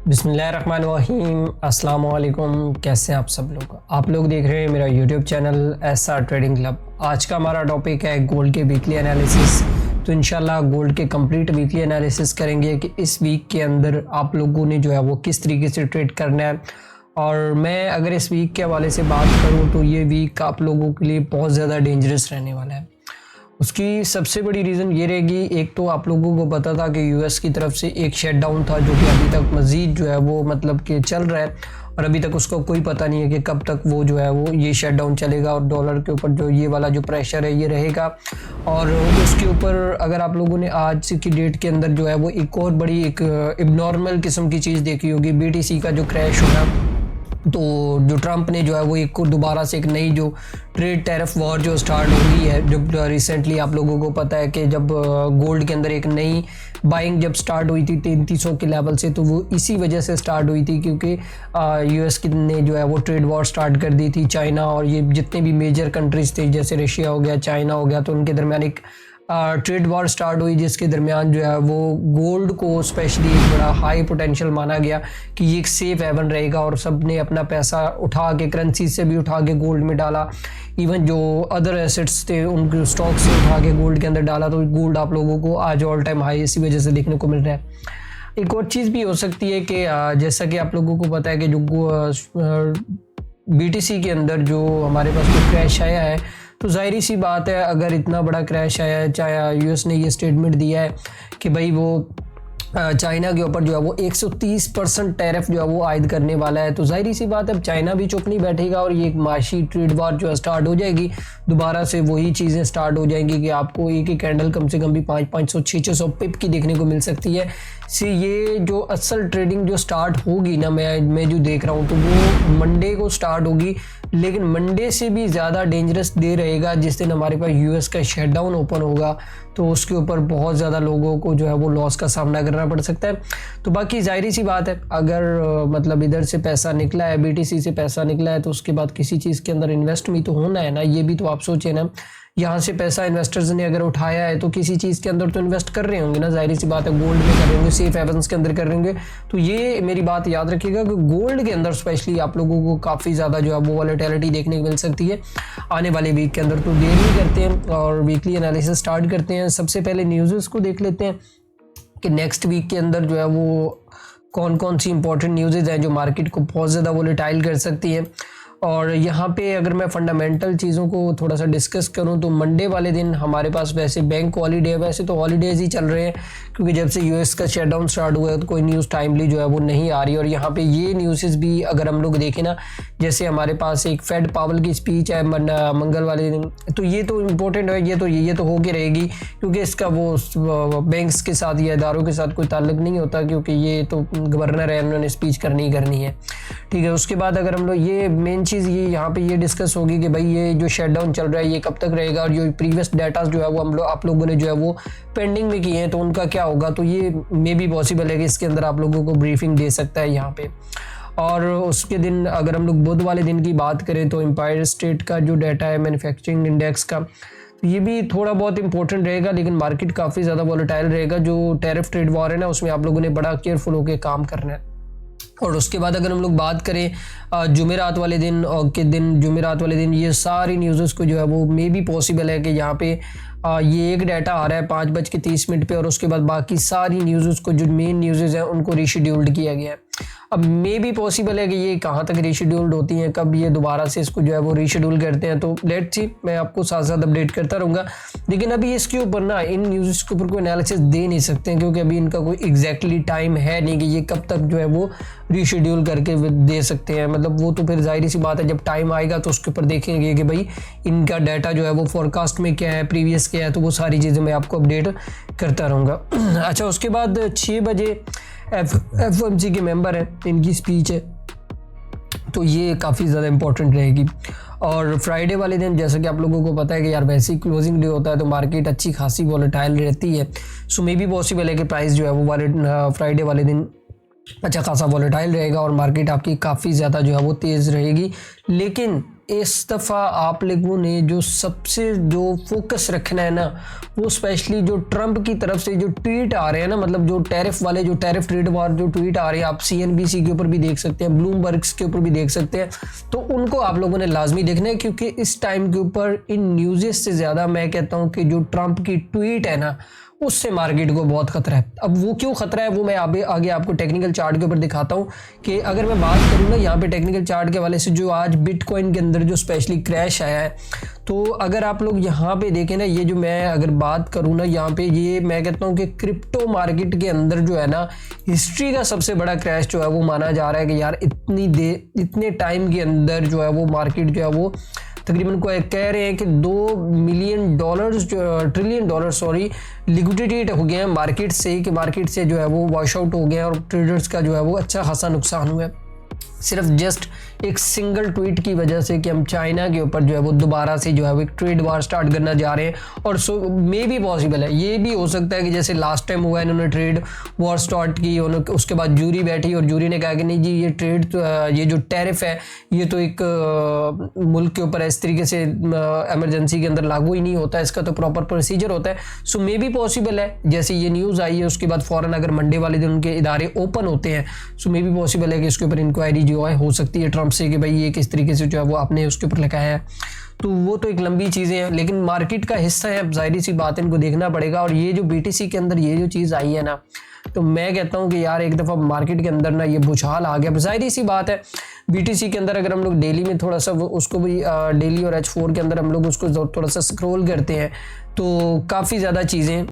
बिस्मिल्लाहिर्रहमानिर्रहीम। अस्सलाम वालेकुम। कैसे हैं आप लोग देख रहे हैं मेरा YouTube channel SR trading club. आज का हमारा टॉपिक है गोल्ड के वीकली एनालिसिस। तो इंशाल्लाह गोल्ड के कंप्लीट वीकली एनालिसिस करेंगे कि इस वीक के अंदर आप लोगों ने जो है वो किस तरीके से ट्रेड करना है। और मैं अगर इस वीक के हवाले से बात करूँ तो ये वीक आप लोगों के लिए बहुत ज़्यादा डेंजरस रहने वाला है। उसकी सबसे बड़ी रीज़न ये रहेगी, एक तो आप लोगों को पता था कि यूएस की तरफ से एक शटडाउन था जो कि अभी तक मज़ीद जो है वो मतलब कि चल रहा है और अभी तक उसका कोई पता नहीं है कि कब तक वो जो है वो ये शटडाउन चलेगा और डॉलर के ऊपर जो ये वाला जो प्रेशर है ये रहेगा। और उसके ऊपर अगर आप लोगों ने आज की डेट के अंदर जो है वो एक और बड़ी एक इबनॉर्मल किस्म की चीज़ देखी होगी, बीटीसी का जो क्रैश होना। तो जो ट्रंप ने जो है वो एक दोबारा से एक नई जो ट्रेड टैरिफ वॉर जो स्टार्ट हो गई है, जब रिसेंटली आप लोगों को पता है कि जब गोल्ड के अंदर एक नई बाइंग जब स्टार्ट हुई थी 3300 के लेवल से, तो वो इसी वजह से स्टार्ट हुई थी क्योंकि यूएस ने जो है वो ट्रेड वॉर स्टार्ट कर दी थी चाइना और ये जितने भी मेजर कंट्रीज थे जैसे रशिया हो गया, चाइना हो गया, तो उनके दरमियान एक ट्रेड वॉर स्टार्ट हुई जिसके दरमियान जो है वो गोल्ड को स्पेशली एक बड़ा हाई पोटेंशियल माना गया कि ये एक सेफ हेवन रहेगा और सब ने अपना पैसा उठा के करेंसी से भी उठा के गोल्ड में डाला। इवन जो अदर एसेट्स थे उनके स्टॉक से उठा के गोल्ड के अंदर डाला। तो गोल्ड आप लोगों को आज ऑल टाइम हाई इसी वजह से देखने को मिल रहा है। एक और चीज़ भी हो सकती है कि जैसा कि आप लोगों को पता है कि जो बीटीसी के अंदर जो हमारे पास जो क्रैश आया है, तो जाहिर सी बात है अगर इतना बड़ा क्रैश आया है, चाहे यूएस ने ये स्टेटमेंट दिया है कि भाई वो चाइना के ऊपर जो है वो 130% टैरिफ जो है वो आयद करने वाला है, तो जाहिर सी बात है अब चाइना भी चुप नहीं बैठेगा और ये एक माशी ट्रेड वॉर जो है स्टार्ट हो जाएगी। दोबारा से वही चीज़ें स्टार्ट हो जाएंगी कि आपको एक ही कैंडल कम से कम भी 500 600 पिप की देखने को मिल सकती है। से ये जो असल ट्रेडिंग जो स्टार्ट होगी ना, मैं जो देख रहा हूँ तो वो मंडे को स्टार्ट होगी, लेकिन मंडे से भी ज़्यादा डेंजरस डे रहेगा जिस दिन हमारे पास यूएस का शटडाउन ओपन होगा। तो उसके ऊपर बहुत ज़्यादा लोगों को जो है वो लॉस का सामना करना पड़ सकता है। तो बाकी जाहिर सी बात है अगर मतलब इधर से पैसा निकला है, बीटीसी से पैसा निकला है, तो उसके बाद किसी चीज़ के अंदर इन्वेस्ट भी तो होना है ना। ये भी तो आप सोचें ना, यहाँ से पैसा इन्वेस्टर्स ने अगर उठाया है तो किसी चीज़ के अंदर तो इन्वेस्ट कर रहे होंगे ना, जाहिर सी बात है गोल्ड में कर रहे होंगे, सेफ हेवन्स के अंदर कर रहे होंगे। तो ये मेरी बात याद रखिएगा कि गोल्ड के अंदर स्पेशली आप लोगों को काफ़ी ज़्यादा जो है वो वॉलेटिलिटी देखने को मिल सकती है आने वाले वीक के अंदर। तो देर नहीं करते हैं और वीकली एनालिसिस स्टार्ट करते हैं। सबसे पहले न्यूज़ को देख लेते हैं कि नेक्स्ट वीक के अंदर जो है वो कौन कौन सी इंपॉर्टेंट न्यूज़ हैं जो मार्केट को बहुत ज़्यादा वॉलेटाइल कर सकती हैं। और यहाँ पे अगर मैं फंडामेंटल चीज़ों को थोड़ा सा डिस्कस करूँ तो मंडे वाले दिन हमारे पास वैसे बैंक हॉलीडे है, वैसे तो हॉलीडेज ही चल रहे हैं क्योंकि जब से यूएस का शटडाउन स्टार्ट हुआ है तो कोई न्यूज़ टाइमली जो है वो नहीं आ रही। और यहाँ पे ये न्यूज़ भी अगर हम लोग देखें ना, जैसे हमारे पास एक फेड पावल की स्पीच है मंगल वाले दिन, तो ये तो इम्पोर्टेंट है, ये तो होके रहेगी क्योंकि इसका वो बैंक्स के साथ या इदारों के साथ कोई ताल्लुक नहीं होता क्योंकि ये तो गवर्नर है, उन्होंने स्पीच करनी है। ठीक है, उसके बाद अगर हम लोग ये मेन चीज़ ये यहाँ पे ये डिस्कस होगी कि भाई ये जो शटडाउन चल रहा है ये कब तक रहेगा और जो प्रीवियस डाटा जो है वो आप लोगों ने जो है वो पेंडिंग में किए हैं तो उनका क्या होगा। तो ये मे भी पॉसिबल है कि इसके अंदर आप लोगों को ब्रीफिंग दे सकता है यहाँ पे। और उसके दिन अगर हम लोग बुध वाले दिन की बात करें तो एम्पायर स्टेट का जो डाटा है मैन्युफैक्चरिंग इंडेक्स का, तो ये भी थोड़ा बहुत इंपॉर्टेंट रहेगा, लेकिन मार्केट काफ़ी ज़्यादा वॉलेटाइल रहेगा। जो टैरिफ ट्रेड वॉर है ना उसमें आप लोगों ने बड़ा केयरफुल होकर काम करना है। और उसके बाद अगर हम लोग बात करें जुमेरात वाले दिन ये सारी न्यूज़ को जो है वो मे भी पॉसिबल है कि यहाँ पे ये एक डाटा आ रहा है 5:30 पे और उसके बाद बाकी सारी न्यूज़ को जो मेन न्यूज़ हैं उनको रीशेड्यूल्ड किया गया है। अब मे भी पॉसिबल है कि ये कहाँ तक रीशेड्यूल्ड होती हैं, कब ये दोबारा से इसको जो है वो रीशेड्यूल करते हैं, तो लेट्स सी, मैं आपको साथ साथ अपडेट करता रहूँगा। लेकिन अभी इसके ऊपर ना इन न्यूज़ के ऊपर कोई एनालिसिस दे नहीं सकते हैं क्योंकि अभी इनका कोई एग्जैक्टली टाइम है नहीं कि ये कब तक जो है वो रीशेड्यूल करके दे सकते हैं। मतलब वो तो फिर जाहिर सी बात है जब टाइम आएगा तो उसके ऊपर देखेंगे कि भाई इनका डाटा जो है वो फोरकास्ट में क्या है, प्रीवियस क्या है, तो वो सारी चीज़ें मैं आपको अपडेट करता रहूँगा। अच्छा, उसके बाद 6 बजे एफओएमसी के मेंबर हैं, इनकी स्पीच है, तो ये काफ़ी ज़्यादा इंपॉर्टेंट रहेगी। और फ्राइडे वाले दिन जैसा कि आप लोगों को पता है कि यार वैसे ही क्लोजिंग डे होता है तो मार्केट अच्छी खासी वॉलेटाइल रहती है। सो मे भी पॉसिबल है कि प्राइस जो है वो फ्राइडे वाले दिन अच्छा खासा वॉलेटाइल रहेगा और मार्केट आपकी काफ़ी ज़्यादा जो है वो तेज़ रहेगी। लेकिन इस दफ़ा आप लोगों ने जो सबसे जो फोकस रखना है ना, वो स्पेशली जो ट्रंप की तरफ से जो ट्वीट आ रहे हैं ना, मतलब जो टैरिफ वाले, जो टैरिफ ट्रेड वार जो ट्वीट आ रहे हैं, आप CNBC के ऊपर भी देख सकते हैं, ब्लूमबर्ग्स के ऊपर भी देख सकते हैं, तो उनको आप लोगों ने लाजमी देखना है, क्योंकि इस टाइम के ऊपर इन न्यूज़ से ज़्यादा मैं कहता हूँ कि जो ट्रंप की ट्वीट है ना, उससे मार्केट को बहुत खतरा है। अब वो क्यों खतरा है वो मैं आगे आपको टेक्निकल चार्ट के ऊपर दिखाता हूँ। कि अगर मैं बात करूँ ना यहाँ पे टेक्निकल चार्ट के वाले से, जो आज बिटकॉइन के अंदर जो स्पेशली क्रैश आया है, तो अगर आप लोग यहाँ पे देखें ना, ये जो मैं अगर बात करूँ ना यहाँ पे, ये मैं कहता हूँ कि क्रिप्टो मार्केट के अंदर जो है ना, हिस्ट्री का सबसे बड़ा क्रैश जो है वो माना जा रहा है कि यार इतने टाइम के अंदर जो है वो मार्केट जो है वो तकरीबन को कह रहे हैं कि ट्रिलियन डॉलर लिक्विडिटी हो गए हैं मार्केट से, कि मार्केट से जो है वो वॉश आउट हो गए हैं और ट्रेडर्स का जो है वो अच्छा खासा नुकसान हुआ है, सिर्फ जस्ट एक सिंगल ट्वीट की वजह से कि हम चाइना के ऊपर जो है वो दोबारा से जो है वो एक ट्रेड वार स्टार्ट करना जा रहे हैं। और सो मे भी पॉसिबल है, ये भी हो सकता है कि जैसे लास्ट टाइम हुआ, इन्होंने ट्रेड वार स्टार्ट की, उसके बाद जूरी बैठी और जूरी ने कहा कि नहीं जी, ये जो टैरिफ है ये तो एक मुल्क के ऊपर इस तरीके से एमरजेंसी के अंदर लागू ही नहीं होता, इसका तो प्रॉपर प्रोसीजर होता है। सो मे भी पॉसिबल है, जैसे ये न्यूज़ आई है उसके बाद फ़ौरन अगर मंडे वाले दिन उनके इदारे ओपन होते हैं, सो मे भी पॉसिबल है कि इसके ऊपर इंक्वायरी जो है हो सकती है ट्रंप से, कि भाई ये किस तरीके से जो है वो आपने उसके ऊपर लिखा है। तो वो तो एक लंबी चीज़ें हैं, लेकिन मार्केट का हिस्सा है, अब जाहिर सी बात है, इनको देखना पड़ेगा। और ये जो BTC के अंदर ये जो चीज़ आई है ना, तो मैं कहता हूँ कि यार एक दफ़ा मार्केट के अंदर ना ये भूचाल आ गया। जाहिर सी बात है, BTC के अंदर अगर हम लोग डेली में थोड़ा सा उसको भी डेली और H4 के अंदर हम लोग उसको थोड़ा सा स्क्रॉल करते हैं तो काफ़ी ज़्यादा चीज़ें,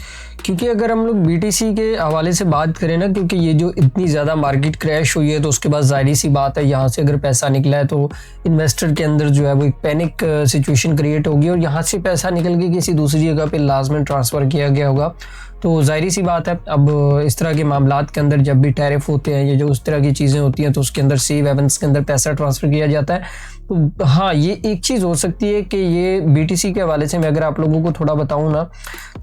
क्योंकि अगर हम लोग BTC के हवाले से बात करें ना, क्योंकि ये जो इतनी ज़्यादा मार्केट क्रैश हुई है, तो उसके बाद जाहिर सी बात है यहाँ से अगर पैसा निकला है तो इन्वेस्टर के अंदर जो है वो एक पैनिक सिचुएशन क्रिएट होगी और यहाँ से पैसा निकल के किसी दूसरी जगह पे लाजमन ट्रांसफ़र किया गया होगा। तो जाहिर सी बात है, अब इस तरह के मामलात के अंदर जब भी टैरिफ होते हैं, ये जो उस तरह की चीज़ें होती हैं, तो उसके अंदर सेफ हेवन्स के अंदर पैसा ट्रांसफ़र किया जाता है। तो हाँ, ये एक चीज़ हो सकती है कि ये BTC के हवाले से मैं अगर आप लोगों को थोड़ा बताऊँ ना,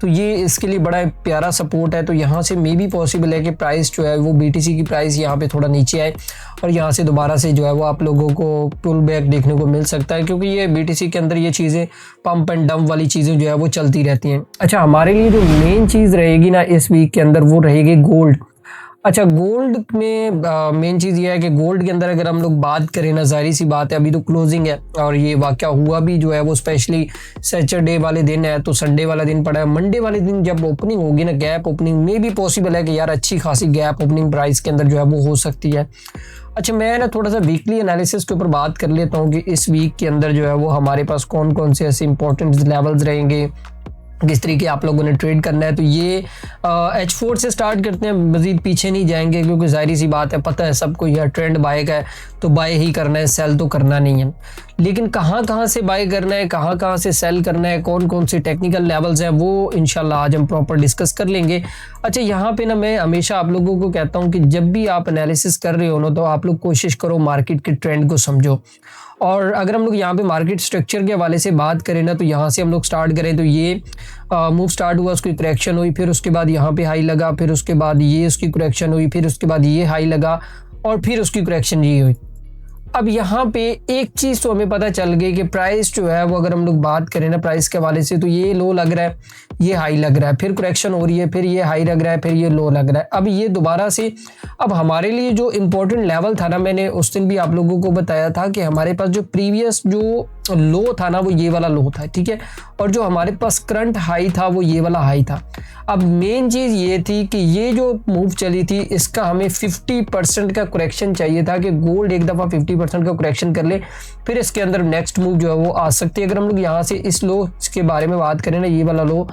तो ये इसके लिए बड़ा प्यारा सपोर्ट है। तो यहाँ से मे भी पॉसिबल है कि प्राइस जो है वो BTC की प्राइस यहाँ पे थोड़ा नीचे आए और यहाँ से दोबारा से जो है वो आप लोगों को पुल बैक देखने को मिल सकता है, क्योंकि ये BTC के अंदर ये चीज़ें पंप एंड डंप वाली चीज़ें जो है वो चलती रहती हैं। अच्छा, हमारे लिए जो मेन चीज़ रहेगी ना इस वीक के अंदर, वो रहेगी गोल्ड। अच्छा, गोल्ड में मेन चीज़ ये है कि गोल्ड के अंदर अगर हम लोग बात करें ना, जाहिर सी बात है अभी तो क्लोजिंग है और ये वाक़या हुआ भी जो है वो स्पेशली सैटरडे वाले दिन है, तो संडे वाला दिन पड़ा है। मंडे वाले दिन जब ओपनिंग होगी ना, गैप ओपनिंग में भी पॉसिबल है कि यार अच्छी खासी गैप ओपनिंग प्राइस के अंदर जो है वो हो सकती है। अच्छा, मैं ना थोड़ा सा वीकली एनालिसिस के ऊपर बात कर लेता हूँ कि इस वीक के अंदर जो है वो हमारे पास कौन कौन से ऐसे इंपॉर्टेंट लेवल्स रहेंगे, किस तरीके आप लोगों ने ट्रेड करना है। तो ये H4 से स्टार्ट करते हैं, मज़ीद पीछे नहीं जाएंगे, क्योंकि जाहिर सी बात है, पता है सबको यह ट्रेंड बाय का है, तो बाय ही करना है, सेल तो करना नहीं है। लेकिन कहाँ से बाय करना है, कहाँ से सेल करना है, कौन कौन से टेक्निकल लेवल्स हैं, वो इंशाल्लाह आज हम प्रॉपर डिस्कस कर लेंगे। अच्छा, यहाँ पे ना मैं हमेशा आप लोगों को कहता हूँ कि जब भी आप एनालिसिस कर रहे हो ना, तो आप लोग कोशिश करो मार्केट के ट्रेंड को समझो। और अगर हम लोग यहाँ पे मार्केट स्ट्रक्चर के हवाले से बात करें ना, तो यहाँ से हम लोग स्टार्ट करें तो ये मूव स्टार्ट हुआ, उसकी करेक्शन हुई, फिर उसके बाद यहाँ पे हाई लगा, फिर उसके बाद ये उसकी करेक्शन हुई, फिर उसके बाद ये हाई लगा और फिर उसकी करेक्शन ये हुई। अब यहाँ पे एक चीज़ तो हमें पता चल गई कि प्राइस जो है वो, अगर हम लोग बात करें ना प्राइस के हवाले से, तो ये लो लग रहा है, ये हाई लग रहा है, फिर करेक्शन हो रही है, फिर ये हाई लग रहा है, फिर ये लो लग रहा है। अब ये दोबारा से, अब हमारे लिए जो इम्पोर्टेंट लेवल था ना, मैंने उस दिन भी आप लोगों को बताया था कि हमारे पास जो प्रीवियस जो लो था ना, वो ये वाला लो था, ठीक है, और जो हमारे पास करंट हाई था वो ये वाला हाई था। अब मेन चीज़ ये थी कि ये जो मूव चली थी, इसका हमें 50% का करेक्शन चाहिए था, कि गोल्ड एक दफ़ा 50% का करेक्शन कर ले, फिर इसके अंदर नेक्स्ट मूव जो है वो आ सकती है। अगर हम लोग यहाँ से इस लो के बारे में बात करें ना, ये वाला लो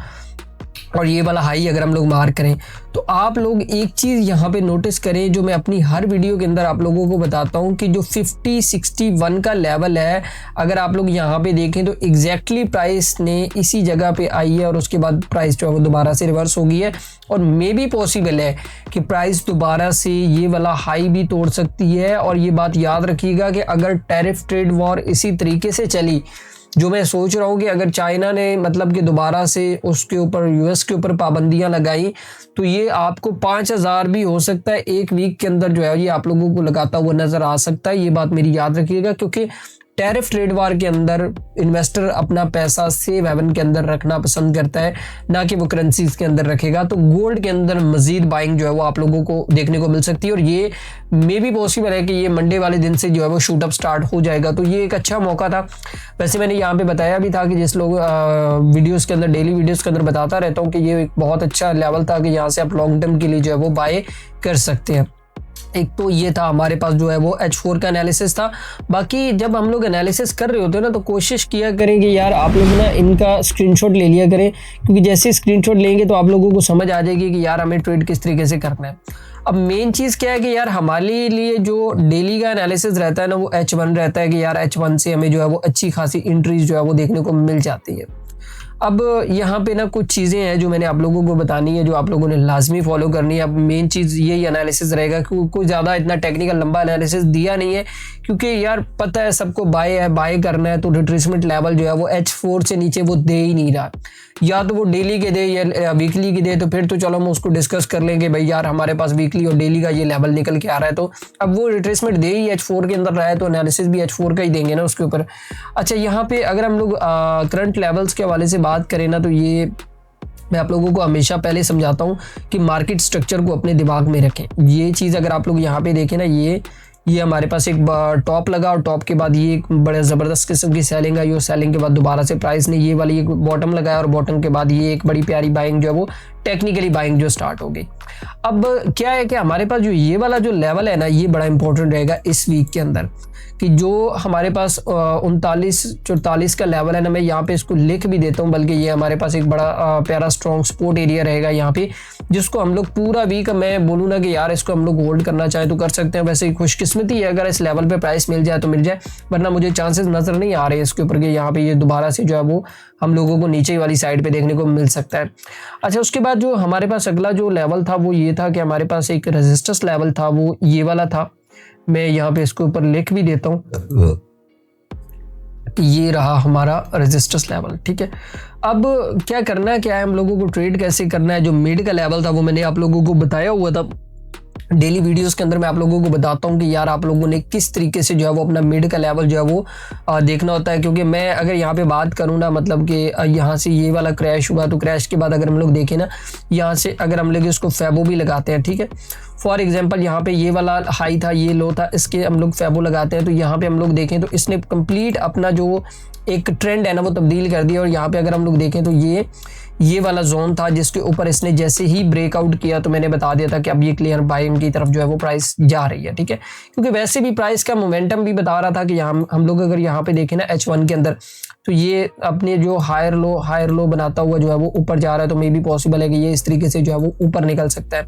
और ये वाला हाई अगर हम लोग मार्क करें, तो आप लोग एक चीज़ यहाँ पे नोटिस करें, जो मैं अपनी हर वीडियो के अंदर आप लोगों को बताता हूँ, कि जो 5061 का लेवल है, अगर आप लोग यहाँ पे देखें तो एग्जैक्टली प्राइस ने इसी जगह पे आई है और उसके बाद प्राइस जो है वो दोबारा से रिवर्स हो गई है। और मे भी पॉसिबल है कि प्राइस दोबारा से ये वाला हाई भी तोड़ सकती है। और ये बात याद रखिएगा कि अगर टैरिफ ट्रेड वॉर इसी तरीके से चली, जो मैं सोच रहा हूँ कि अगर चाइना ने मतलब कि दोबारा से उसके ऊपर US के ऊपर पाबंदियां लगाई, तो ये आपको 5000 भी हो सकता है एक वीक के अंदर जो है ये आप लोगों को लगाता हुआ नज़र आ सकता है। ये बात मेरी याद रखिएगा, क्योंकि टैरिफ ट्रेड वार के अंदर इन्वेस्टर अपना पैसा सेफ हेवन के अंदर रखना पसंद करता है, ना कि वो करेंसीज के अंदर रखेगा। तो गोल्ड के अंदर मजीद बाइंग जो है वो आप लोगों को देखने को मिल सकती है, और ये मे भी पॉसिबल है कि ये मंडे वाले दिन से जो है वो शूट अप स्टार्ट हो जाएगा। तो ये एक अच्छा मौका था। वैसे मैंने यहाँ पे बताया भी था कि जिस लोग वीडियोस के अंदर, डेली वीडियोस के अंदर बताता रहता हूँ कि ये एक बहुत अच्छा लेवल था कि यहाँ से आप लॉन्ग टर्म के लिए जो है वो बाय कर सकते हैं। एक तो ये था हमारे पास जो है वो H4 का एनालिसिस था। बाकी जब हम लोग एनालिसिस कर रहे होते हैं ना, तो कोशिश किया करें कि यार आप लोग ना इनका स्क्रीनशॉट ले लिया करें, क्योंकि जैसे स्क्रीनशॉट लेंगे तो आप लोगों को समझ आ जाएगी कि यार हमें ट्रेड किस तरीके से करना है। अब मेन चीज़ क्या है कि यार हमारे लिए जो डेली का एनालिसिस रहता है ना, वो H1 रहता है कि यार H1 से हमें जो है वो अच्छी खासी इंट्रीज जो है वो देखने को मिल जाती है। अब यहाँ पे ना कुछ चीज़ें हैं जो मैंने आप लोगों को बतानी है, जो आप लोगों ने लाजमी फॉलो करनी है। अब मेन चीज़ यही एनालिसिस रहेगा, क्योंकि कोई ज़्यादा इतना टेक्निकल लंबा एनालिसिस दिया नहीं है, क्योंकि यार पता है सबको बाय करना है। तो रिट्रेसमेंट लेवल जो है वो H4 से नीचे वो दे ही नहीं रहा, या तो वो डेली के दे या वीकली के दे, तो फिर तो चलो हम उसको डिस्कस कर लेंगे भाई यार हमारे पास वीकली और डेली का ये लेवल निकल के आ रहा है। तो अब वो रिट्रेसमेंट दे ही H4 के अंदर रहा है, तो एनालिसिस भी H4 का ही देंगे ना उसके ऊपर। अच्छा, यहाँ पे अगर हम लोग करंट लेवल्स के हवाले से बात करें ना, तो ये मैं आप लोगों को हमेशा पहले समझाता हूँ कि मार्केट स्ट्रक्चर को अपने दिमाग में रखें। ये चीज़ अगर आप लोग यहाँ पे देखें ना, ये हमारे पास एक टॉप लगा, और टॉप के बाद ये एक बड़े ज़बरदस्त किस्म की सेलिंग आई, और सेलिंग के बाद दोबारा से प्राइस ने ये वाली एक बॉटम लगाया, और बॉटम के बाद ये एक बड़ी प्यारी बाइंग जो है वो टेक्निकली बाइंग जो स्टार्ट हो गई। अब क्या है कि हमारे पास जो ये वाला जो लेवल है ना, ये बड़ा इंपॉर्टेंट रहेगा इस वीक के अंदर, कि जो हमारे पास 39-44 का लेवल है ना, मैं यहाँ पे इसको लिख भी देता हूँ, बल्कि ये हमारे पास एक बड़ा प्यारा स्ट्रॉन्ग सपोर्ट एरिया रहेगा यहाँ पे, जिसको हम लोग पूरा वीक, मैं बोलूँ ना कि यार इसको हम लोग होल्ड करना चाहें तो कर सकते हैं। वैसे खुशकिस्मती है अगर इस लेवल पे प्राइस मिल जाए तो मिल जाए, वरना मुझे चांसेस नजर नहीं आ रहे हैं इसके ऊपर कि यहाँ पे ये दोबारा से जो है वो हम लोगों को नीचे वाली साइड पे देखने को मिल सकता है। अच्छा, उसके बाद जो हमारे पास अगला जो लेवल था वो ये था कि हमारे पास एक रेजिस्टेंस लेवल था, वो ये वाला था। मैं यहाँ पे इसके ऊपर लिख भी देता हूँ, ये रहा हमारा रेजिस्टेंस लेवल। ठीक है, अब क्या करना है, क्या है हम लोगों को ट्रेड कैसे करना है। जो मिड का लेवल था वो मैंने आप लोगों को बताया हुआ था डेली वीडियोस के अंदर। मैं आप लोगों को बताता हूँ कि यार आप लोगों ने किस तरीके से जो है वो अपना मिड का लेवल जो है वो देखना होता है। क्योंकि मैं अगर यहाँ पे बात करूँ ना, मतलब कि यहाँ से ये वाला क्रैश हुआ, तो क्रैश के बाद अगर हम लोग देखें ना, यहाँ से अगर हम लोग इसको फैबो भी लगाते हैं, ठीक है, फॉर एग्जांपल यहाँ पे ये वाला हाई था, ये लो था, इसके हम लोग फैबो लगाते हैं, तो यहाँ पे हम लोग देखें तो इसने कंप्लीट अपना जो एक ट्रेंड है ना वो तब्दील कर दिया। और यहाँ पे अगर हम लोग देखें तो ये वाला जोन था जिसके ऊपर इसने जैसे ही ब्रेकआउट किया, तो मैंने बता दिया था कि अब ये क्लियर बाइंग की तरफ जो है वो प्राइस जा रही है। ठीक है, क्योंकि वैसे भी प्राइस का मोमेंटम भी बता रहा था कि यहाँ हम लोग अगर यहाँ पे देखें ना H1 के अंदर, तो ये अपने जो हायर लो बनाता हुआ जो है वो ऊपर जा रहा है, तो मे भी पॉसिबल है कि ये इस तरीके से जो है वो ऊपर निकल सकता है।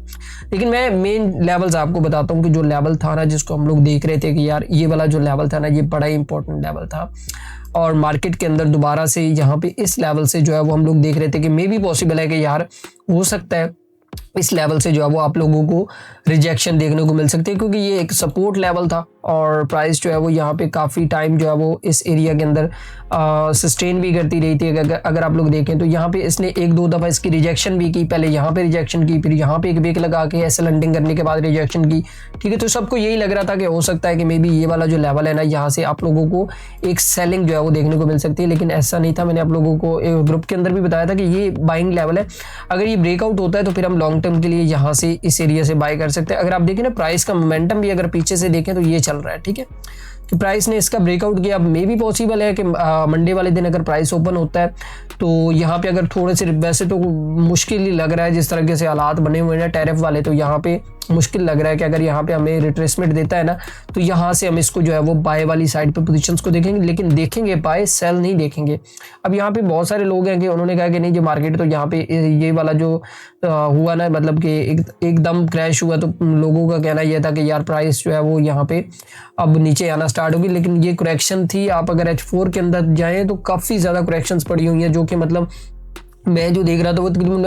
लेकिन मैं मेन लेवल्स आपको बताता हूँ कि जो लेवल था ना जिसको हम लोग देख रहे थे कि यार ये वाला जो लेवल था ना, ये बड़ा इंपॉर्टेंट लेवल था। और मार्केट के अंदर दोबारा से यहाँ पे इस लेवल से जो है वो हम लोग देख रहे थे कि मे भी पॉसिबल है कि यार हो सकता है इस लेवल से जो है वो आप लोगों को रिजेक्शन देखने को मिल सकती है, क्योंकि ये एक सपोर्ट लेवल था और प्राइस जो है वो यहाँ पे काफ़ी टाइम जो है वो इस एरिया के अंदर सस्टेन भी करती रही थी। अगर आप लोग देखें तो यहाँ पे इसने एक दो दफ़ा इसकी रिजेक्शन भी की, पहले यहाँ पे रिजेक्शन की, फिर यहाँ पे एक ब्रेक लगा के ऐसे लैंडिंग करने के बाद रिजेक्शन की। ठीक है, तो सबको यही लग रहा था कि हो सकता है कि मे बी ये वाला जो लेवल है ना, यहाँ से आप लोगों को एक सेलिंग जो है वो देखने को मिल सकती है, लेकिन ऐसा नहीं था। मैंने आप लोगों को ग्रुप के अंदर भी बताया था कि ये बाइंग लेवल है, अगर ये ब्रेकआउट होता है तो फिर हम लॉन्ग टर्म के लिए यहाँ से इस एरिया से बाय कर सकते हैं। अगर आप देखें ना प्राइस का मोमेंटम भी अगर पीछे से देखें तो ये चल रहा है। ठीक है, कि प्राइस ने इसका ब्रेकआउट किया। अब मे भी पॉसिबल है कि मंडे वाले दिन अगर प्राइस ओपन होता है तो यहाँ पे अगर थोड़े से, वैसे तो मुश्किल ही लग रहा है जिस तरह से हालात बने हुए हैं टैरिफ वाले, तो यहाँ पे मुश्किल लग रहा है कि अगर यहाँ पे हमें रिट्रेसमेंट देता है ना, तो यहाँ से हम इसको जो है वो बाय वाली साइड पे पोजीशंस को देखेंगे, लेकिन देखेंगे बाय, सेल नहीं देखेंगे। अब यहाँ पे बहुत सारे लोग हैं कि उन्होंने कहा कि नहीं जो मार्केट तो यहाँ पे ये वाला जो हुआ ना, मतलब कि एकदम क्रैश हुआ, तो लोगों का कहना यह था कि यार प्राइस जो है वो यहाँ पे अब नीचे आना स्टार्ट होगी, लेकिन ये करेक्शन थी। आप अगर H4 के अंदर जाएँ तो काफ़ी ज़्यादा करेक्शंस पड़ी हुई हैं, जो कि मतलब मैं जो देख रहा था वो तकरीबन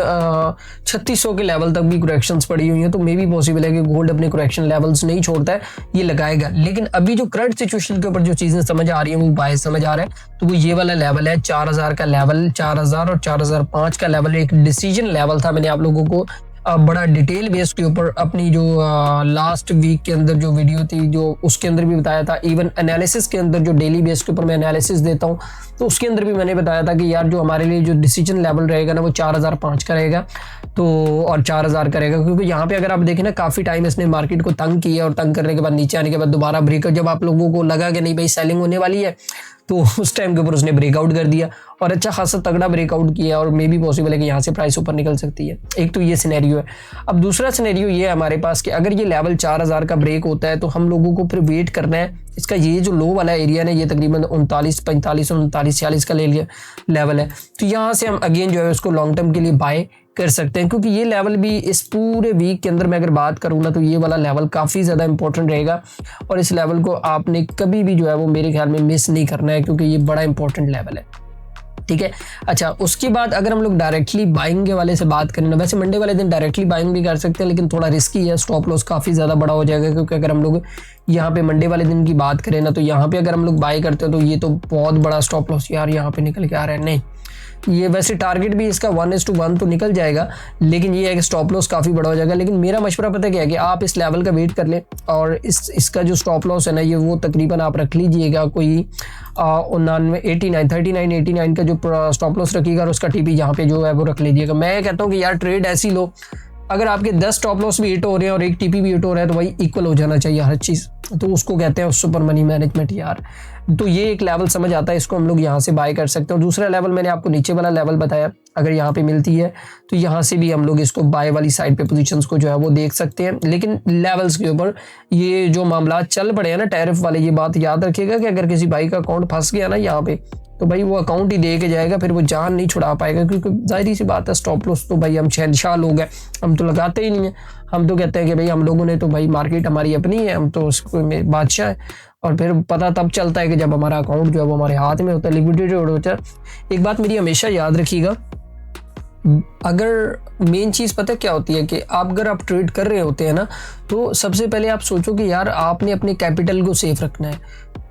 3600 के लेवल तक भी करेक्शंस पड़ी हुई हैं। तो मे भी पॉसिबल है कि गोल्ड अपने करेक्शन लेवल्स नहीं छोड़ता है, ये लगाएगा। लेकिन अभी जो करंट सिचुएशन के ऊपर जो चीज़ें समझ आ रही हैं वो बाय समझ आ रहा है, तो वो ये वाला लेवल है 4000 का लेवल, 4000 और 4005 का लेवल एक डिसीजन लेवल था। मैंने आप लोगों को बड़ा डिटेल बेस के ऊपर अपनी जो लास्ट वीक के अंदर जो वीडियो थी जो उसके अंदर भी बताया था। इवन एनालिसिस के अंदर जो डेली बेस के ऊपर मैं एनालिसिस देता हूँ तो उसके अंदर भी मैंने बताया था कि यार जो हमारे लिए जो डिसीजन लेवल रहेगा ना वो 4005 का रहेगा तो और 4000 का रहेगा, क्योंकि यहाँ पे अगर आप देखें ना काफ़ी टाइम इसने मार्केट को तंग किया और तंग करने के बाद नीचे आने के बाद दोबारा ब्रेकआउट, जब आप लोगों को लगा कि नहीं भाई सेलिंग होने वाली है तो उस टाइम के ऊपर उसने ब्रेकआउट कर दिया और अच्छा खासा तगड़ा ब्रेकआउट किया और मे भी पॉसिबल है कि यहाँ से प्राइस ऊपर निकल सकती है। एक तो ये सिनेरियो है। अब दूसरा सिनेरियो ये है हमारे पास कि अगर ये लेवल 4000 का ब्रेक होता है तो हम लोगों को फिर वेट करना है। इसका ये जो लो वाला एरिया है ये तकरीबन 39, 45, 39, 40 का ले लिया लेवल है, तो यहाँ से हम अगेन जो है उसको लॉन्ग टर्म के लिए बाय कर सकते हैं, क्योंकि ये लेवल भी इस पूरे वीक के अंदर मैं अगर बात करूँ ना तो ये वाला लेवल काफ़ी ज़्यादा इंपॉर्टेंट रहेगा और इस लेवल को आपने कभी भी जो है वो मेरे ख्याल में मिस नहीं करना है, क्योंकि ये बड़ा इंपॉर्टेंट लेवल है। ठीक है, अच्छा उसके बाद अगर हम लोग डायरेक्टली बाइंग के वाले से बात करें ना, वैसे मंडे वाले दिन डायरेक्टली बाइंग भी कर सकते हैं लेकिन थोड़ा रिस्की है, स्टॉप लॉस काफ़ी ज़्यादा बड़ा हो जाएगा, क्योंकि अगर हम लोग यहाँ पे मंडे वाले दिन की बात करें ना तो यहाँ पे अगर हम लोग बाय करते हैं तो ये तो बहुत बड़ा स्टॉप लॉस यार यहाँ पे निकल के आ रहा है। नहीं, ये वैसे टारगेट भी इसका 1:1 तो निकल जाएगा, लेकिन ये है कि स्टॉप लॉस काफ़ी बड़ा हो जाएगा। लेकिन मेरा मशवरा पता क्या है कि आप इस लेवल का वेट कर लें और इसका जो स्टॉप लॉस है ना ये वो तकरीबन आप रख लीजिएगा कोई 39 का जो स्टॉप लॉस रखिएगा और उसका टीपी यहाँ पे जो है वो रख लीजिएगा। मैं कहता हूँ कि यार ट्रेड ऐसी लो, अगर आपके 10 स्टॉप लॉस भी हिट हो रहे हैं और एक टीपी भी हिट हो रहा है तो भाई इक्वल हो जाना चाहिए हर चीज़, तो उसको कहते हैं सुपर मनी मैनेजमेंट यार। तो ये एक लेवल समझ आता है, इसको हम लोग यहाँ से बाय कर सकते हैं। और दूसरा लेवल मैंने आपको नीचे वाला लेवल बताया, अगर यहाँ पे मिलती है तो यहाँ से भी हम लोग इसको बाय वाली साइड पे पोजीशंस को जो है वो देख सकते हैं। लेकिन लेवल्स के ऊपर ये जो मामला चल पड़े हैं ना टैरिफ वाले, ये बात याद रखिएगा कि अगर किसी भाई का अकाउंट फंस गया ना यहाँ पे तो भाई वो अकाउंट ही दे के जाएगा, फिर वो जान नहीं छुड़ा पाएगा, क्योंकि जाहिर सी बात है स्टॉप लॉस तो भाई हम शहनशाह लोग हैं, हम तो लगाते ही नहीं हैं। हम तो कहते हैं कि भाई हम लोगों ने तो भाई मार्केट हमारी अपनी है, हम तो उसको में बादशाह है। और फिर पता तब चलता है कि जब हमारा अकाउंट जो है वो हमारे हाथ में होता है, लिक्विडिटी होता है। एक बात मेरी हमेशा याद रखिएगा, अगर मेन चीज़ पता क्या होती है कि अगर आप ट्रेड कर रहे होते हैं ना तो सबसे पहले आप सोचो कि यार आपने अपने कैपिटल को सेफ रखना है।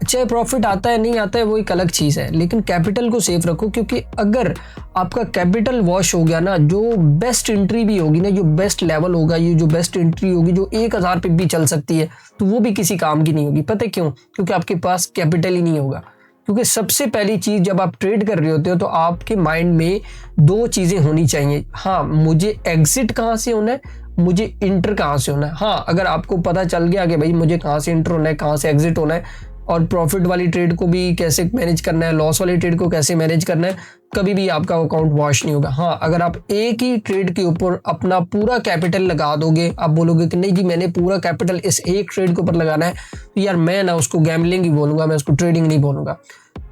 चाहे प्रॉफिट आता है नहीं आता है वो एक अलग चीज़ है, लेकिन कैपिटल को सेफ रखो, क्योंकि अगर आपका कैपिटल वॉश हो गया ना, जो बेस्ट एंट्री भी होगी ना, जो बेस्ट लेवल होगा, ये जो बेस्ट एंट्री होगी जो 1000 पे भी चल सकती है तो वो भी किसी काम की नहीं होगी। पता है क्यों? क्योंकि आपके पास कैपिटल ही नहीं होगा। क्योंकि सबसे पहली चीज़ जब आप ट्रेड कर रहे होते हो तो आपके माइंड में 2 चीज़ें होनी चाहिए। हाँ, मुझे एग्जिट कहाँ से होना है, मुझे इंटर कहाँ से होना है। हाँ, अगर आपको पता चल गया कि भाई मुझे कहाँ से इंटर होना है, कहाँ से एग्जिट होना है और प्रॉफिट वाली ट्रेड को भी कैसे मैनेज करना है, लॉस वाली ट्रेड को कैसे मैनेज करना है, कभी भी आपका अकाउंट वॉश नहीं होगा। हाँ, अगर आप एक ही ट्रेड के ऊपर अपना पूरा कैपिटल लगा दोगे, आप बोलोगे कि नहीं जी मैंने पूरा कैपिटल इस एक ट्रेड के ऊपर लगाना है, तो यार मैं ना उसको गैम्बलिंग ही बोलूँगा, मैं उसको ट्रेडिंग नहीं बोलूँगा।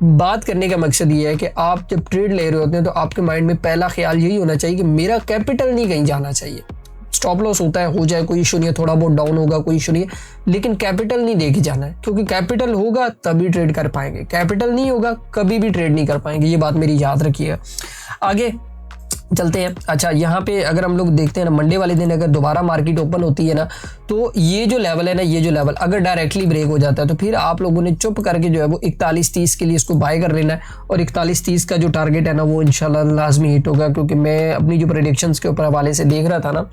बात करने का मकसद ये है कि आप जब ट्रेड ले रहे होते हैं तो आपके माइंड में पहला ख्याल यही होना चाहिए कि मेरा कैपिटल नहीं कहीं जाना चाहिए। स्टॉप लॉस होता है, हो जाए कोई इशू नहीं है, थोड़ा बहुत डाउन होगा कोई इशू नहीं है, लेकिन कैपिटल नहीं देके जाना है, क्योंकि कैपिटल होगा तभी ट्रेड कर पाएंगे, कैपिटल नहीं होगा कभी भी ट्रेड नहीं कर पाएंगे। ये बात मेरी याद रखिएगा। आगे चलते हैं। अच्छा, यहाँ पे अगर हम लोग देखते हैं ना मंडे वाले दिन अगर दोबारा मार्केट ओपन होती है ना तो ये जो लेवल है ना, ये जो लेवल अगर डायरेक्टली ब्रेक हो जाता है तो फिर आप लोगों ने चुप करके जो है वो 41.30 के लिए इसको बाय कर लेना है और 41.30 का जो टारगेट है ना वो इंशाल्लाह लाजमी हिट होगा, क्योंकि मैं अपनी जो प्रेडिक्शंस के ऊपर हवाले से देख रहा था ना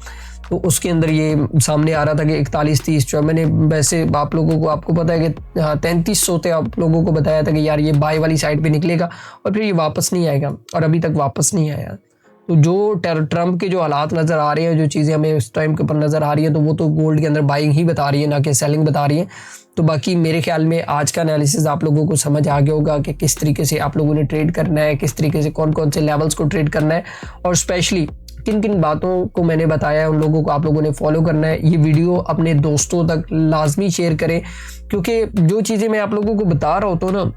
तो उसके अंदर ये सामने आ रहा था कि 41.30 जो है मैंने वैसे आप लोगों को, आपको पता है कि 3300 थे, आप लोगों को बताया था कि यार ये बाय वाली साइड पे निकलेगा और फिर ये वापस नहीं आएगा और अभी तक वापस नहीं आया। तो जो ट्रम्प के जो हालात नज़र आ रहे हैं, जो चीज़ें हमें इस टाइम के ऊपर नज़र आ रही हैं, तो वो तो गोल्ड के अंदर बाइंग ही बता रही है ना कि सेलिंग बता रही है। तो बाकी मेरे ख्याल में आज का एनालिसिस आप लोगों को समझ आ गया होगा कि किस तरीके से आप लोगों ने ट्रेड करना है, किस तरीके से कौन कौन से लेवल्स को ट्रेड करना है और स्पेशली किन किन बातों को मैंने बताया है उन लोगों को आप लोगों ने फॉलो करना है। ये वीडियो अपने दोस्तों तक लाजमी शेयर करें, क्योंकि जो चीज़ें मैं आप लोगों को बता रहा होता हूँ ना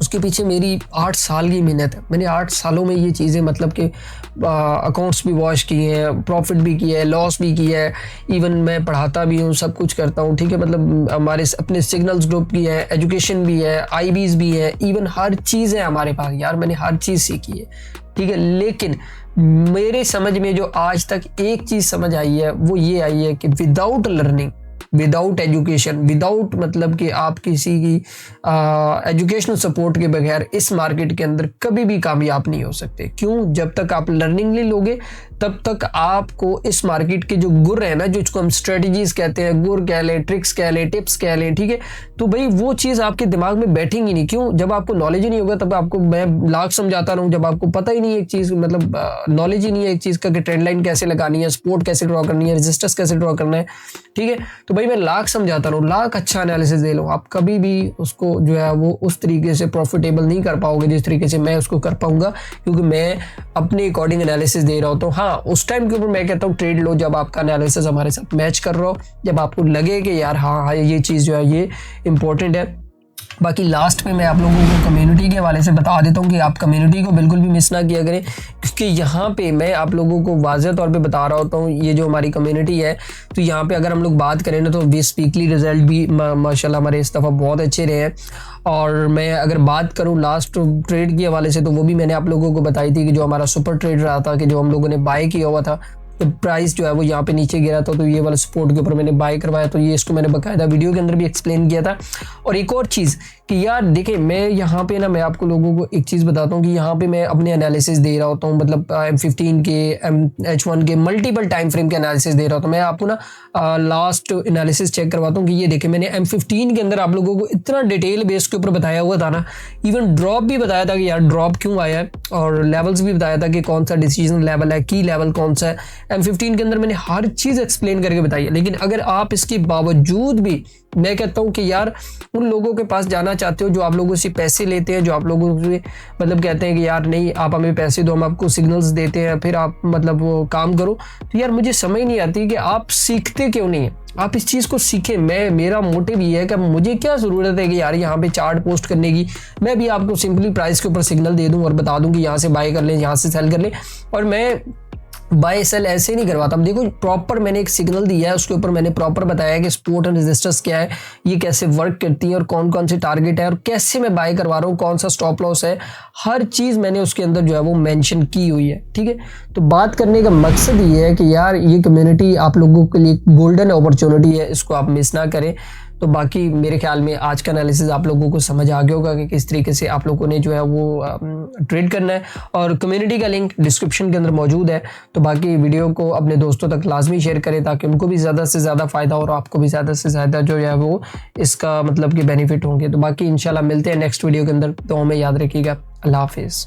उसके पीछे मेरी 8 साल की मेहनत है। मैंने 8 सालों में ये चीज़ें मतलब कि अकाउंट्स भी वॉश किए हैं, प्रॉफिट भी किया है, लॉस भी किया है, इवन मैं पढ़ाता भी हूँ, सब कुछ करता हूँ। ठीक है, मतलब हमारे अपने सिग्नल्स ग्रुप की है, एजुकेशन भी है, IBs भी है, इवन हर चीज़ है हमारे पास यार, मैंने हर चीज़ सीखी है। ठीक है, लेकिन मेरे समझ में जो आज तक एक चीज़ समझ आई है वो ये आई है कि without learning without education, without मतलब कि आप किसी की एजुकेशनल सपोर्ट के बगैर इस मार्केट के अंदर कभी भी कामयाब नहीं हो सकते। क्यों? जब तक आप लर्निंग नहीं लोगे तब तक आपको इस मार्केट के जो गुर है ना, जिसको हम स्ट्रेटजीज कहते हैं, गुर कह लें, ट्रिक्स कह लें, टिप्स कह लें, ठीक है, तो भाई वो चीज़ आपके दिमाग में बैठेंगी नहीं। क्यों? जब आपको नॉलेज ही नहीं होगा तब आपको मैं लाख समझाता रहूँ, जब आपको पता ही नहीं है एक चीज़, मतलब नॉलेज ही नहीं है एक चीज़ का कि ट्रेंड लाइन कैसे लगानी है, सपोर्ट कैसे ड्रॉ करनी है, रेजिस्टेंस कैसे ड्रॉ करना है, ठीक है, तो भाई मैं लाख समझाता रहूँ, लाख अच्छा एनालिसिस दे लूँ, आप कभी भी उसको जो है वो उस तरीके से प्रॉफिटेबल नहीं कर पाओगे जिस तरीके से मैं उसको कर पाऊंगा, क्योंकि मैं अपने अकॉर्डिंग एनालिसिस दे रहा हूँ। तो हाँ, उस टाइम के ऊपर मैं कहता हूँ ट्रेड लो जब आपका एनालिसिस हमारे साथ मैच कर रहा हो, जब आपको लगे कि यार हाँ ये चीज़ जो है ये इंपॉर्टेंट है। बाकी लास्ट में मैं आप लोगों को कम्युनिटी के हवाले से बता देता हूँ कि आप कम्युनिटी को बिल्कुल भी मिस ना किया करें, क्योंकि यहाँ पे मैं आप लोगों को वाज़ह तौर पे बता रहा होता हूँ, ये जो हमारी कम्युनिटी है, तो यहाँ पे अगर हम लोग बात करें ना तो वीकली रिजल्ट भी माशाल्लाह हमारे इस दफ़ा बहुत अच्छे रहे हैं। और मैं अगर बात करूँ लास्ट ट्रेड के हवाले से, तो वो भी मैंने आप लोगों को बताई थी कि जो हमारा सुपर ट्रेड रहा था, कि जो हम लोगों ने बाय किया हुआ था, तो प्राइस जो है वो यहाँ पे नीचे गिरा था, तो ये वाला सपोर्ट के ऊपर मैंने बाय करवाया, तो ये इसको मैंने बकायदा वीडियो के अंदर भी एक्सप्लेन किया था। और एक और चीज़ कि यार देखिए, मैं यहाँ पे ना मैं आपको लोगों को एक चीज़ बताता हूँ कि यहाँ पे मैं अपने एनालिसिस दे रहा होता हूँ, मतलब M15 के H1 के मल्टीपल टाइम फ्रेम के एनालिसिस दे रहा होता हूँ। मैं आपको ना लास्ट एनालिसिस चेक करवाता हूँ कि ये देखिए मैंने M15 के अंदर आप लोगों को इतना डिटेल बेस के ऊपर बताया हुआ था ना, इवन ड्रॉप भी बताया था कि यार ड्रॉप क्यों आया है, और लेवल्स भी बताया था कि कौन सा डिसीजन लेवल है, की लेवल कौन सा है। M15 के अंदर मैंने हर चीज़ एक्सप्लेन करके बताई है। लेकिन अगर आप इसके बावजूद भी, मैं कहता हूँ कि यार उन लोगों के पास जाना चाहते हो जो आप लोगों से पैसे लेते हैं, जो आप लोगों से मतलब कहते हैं कि यार नहीं आप हमें पैसे दो, हम आपको सिग्नल्स देते हैं, फिर आप मतलब वो काम करो, तो यार मुझे समझ नहीं आती कि आप सीखते क्यों नहीं है। आप इस चीज़ को सीखें। मेरा मोटिव ये है कि मुझे क्या ज़रूरत है कि यार यहाँ पे चार्ट पोस्ट करने की, मैं भी आपको सिंपली प्राइस के ऊपर सिग्नल दे दूँ और बता दूँ कि यहाँ से बाय कर लें, यहाँ से सेल कर लें। और मैं बाय सेल ऐसे नहीं करवाता। अब देखो प्रॉपर मैंने एक सिग्नल दिया है, उसके ऊपर मैंने प्रॉपर बताया है कि सपोर्ट एंड रेजिस्टेंस क्या है, ये कैसे वर्क करती है और कौन कौन से टारगेट है और कैसे मैं बाय करवा रहा हूँ, कौन सा स्टॉप लॉस है, हर चीज़ मैंने उसके अंदर जो है वो मेंशन की हुई है। ठीक है, तो बात करने का मकसद ये है कि यार ये कम्युनिटी आप लोगों के लिए गोल्डन अपॉर्चुनिटी है, इसको आप मिस ना करें। तो बाकी मेरे ख्याल में आज का एनालिसिस आप लोगों को समझ आ गया होगा कि किस तरीके से आप लोगों ने जो है वो ट्रेड करना है, और कम्युनिटी का लिंक डिस्क्रिप्शन के अंदर मौजूद है। तो बाकी वीडियो को अपने दोस्तों तक लाजमी शेयर करें ताकि उनको भी ज़्यादा से ज़्यादा फ़ायदा हो और आपको भी ज़्यादा से ज़्यादा जो है वो इसका मतलब कि बेनिफिट होंगे। तो बाकी इंशाल्लाह मिलते हैं नेक्स्ट वीडियो के अंदर। तो हमें याद रखिएगा। अल्लाह हाफिज़।